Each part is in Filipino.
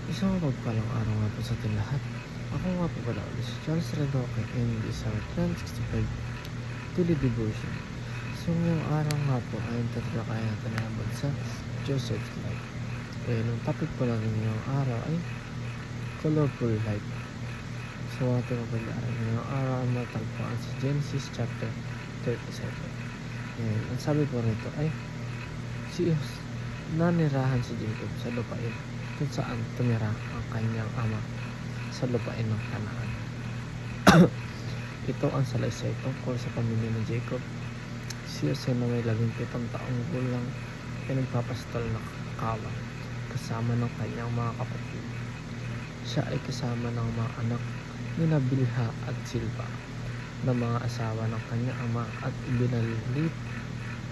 Isang mapagpalang araw nga po sa ating lahat. Ako nga po pala ulit si Charles Redoque and this is our 365 Daily Devotion. So ngayong araw nga po ay ang tatalakayan natin na naman sa Joseph's Life. Kaya ang topic po natin ngayong araw ay Colorful Life. So ating mapag-aaral ngayong araw ay matagpuan sa Genesis chapter 37. And ang sabi po rito ay nanirahan si Jacob sa lupain kung saan tumira ang kanyang ama sa lupain ng Kanaan. Ito ang salaysay tungkol sa pamilya ni Jacob. Si Jose na may 17 taong gulang ay nagpapastol na kawan kasama ng kanyang mga kapatid. Siya ay kasama ng mga anak ni Bilha at Silpa na mga asawa ng kanyang ama at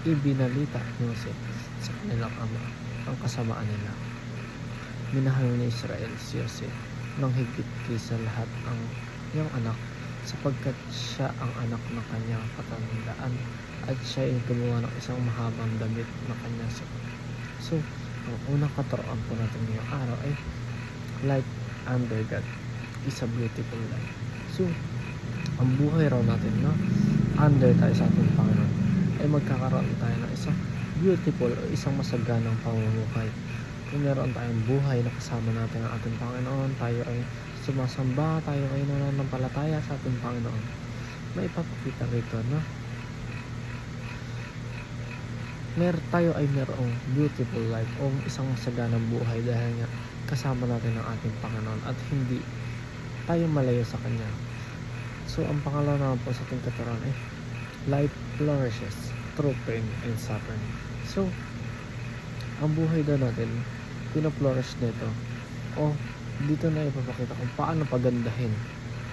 ibinalita ni Jose sa kanilang ama ang kasamaan nila. Minahal ni Israel si Jose nang higit kaysa lahat ang iyang anak sapagkat siya ang anak ng kanyang katandaan at siya ay gumawa ng isang mahabang damit na kanyang suot. So, ang unang katuroan po natin ngayong araw ay life under God is a beautiful life. So, ang buhay raw natin na under tayo sa ating Panginoon ay magkakaroon tayo ng isang beautiful o isang masaganang pamumuhay. Kung meron tayong buhay na kasama natin ang ating Panginoon, tayo ay sumasamba, tayo ay nananampalataya sa ating Panginoon, may ipapakita rito na tayo ay merong beautiful life o isang masaganang buhay dahil nga kasama natin ang ating Panginoon at hindi tayo malayo sa Kanya. So, ang pangalawa naman po sa ating katuruan ay life flourishes through pain and suffering. So, ang buhay daw natin, pina-flourish nito o dito na ipapakita kung paano pagandahin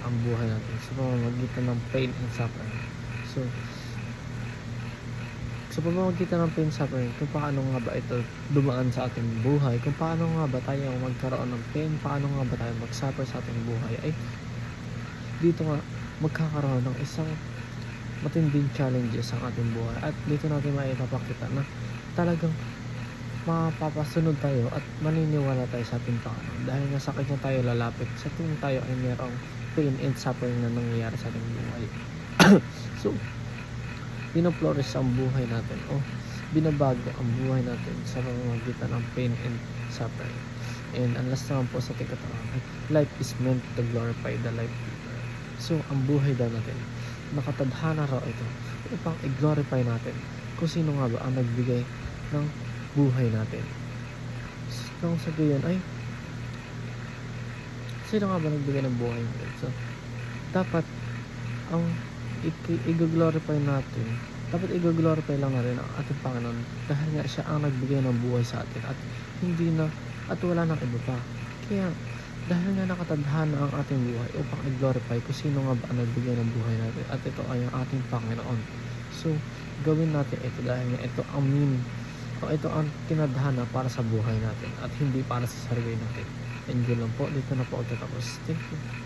ang buhay natin sa pamamagitan ng pain and suffering. So, sa pamamagitan ng pain and suffering, kung paano nga ba ito dumaan sa ating buhay, kung paano nga ba tayo magkaroon ng pain, paano nga ba tayo mag-suffer sa ating buhay, ay dito nga magkakaroon ng isang matinding challenges ang ating buhay at dito natin maipapakita na talagang mapapasunod tayo at maniniwala tayo sa ating Panginoon dahil nga sa Kanya tayo lalapit sa tuwing tayo ay mayroong pain and suffering na nangyayari sa ating buhay. So, pinoflourish ang buhay natin o binabago ang buhay natin sa pamamagitan ng pain and suffering. And ang last naman po sa ating katuruan, life is meant to glorify the life giver. So, ang buhay daw natin, nakatadhana raw ito upang i-glorify natin kung sino nga ba ang nagbigay ng buhay natin. Nung sa gayon ay sino nga ba nagbigay ng buhay natin? So, dapat ang i-glorify natin, dapat i-glorify lang natin ang ating Panginoon dahil nga siya ang nagbigay ng buhay sa atin at hindi na at wala nang iba pa. Kaya dahil nga nakatadhana ang ating buhay upang i-glorify kung sino nga ba ang nagbigay ng buhay natin at ito ay ang ating Panginoon. So, gawin natin ito dahil nga ito ang ito ang tinadhana para sa buhay natin at hindi para sa sarili natin. And yun lang po, dito na po ako tatapos. Thank you.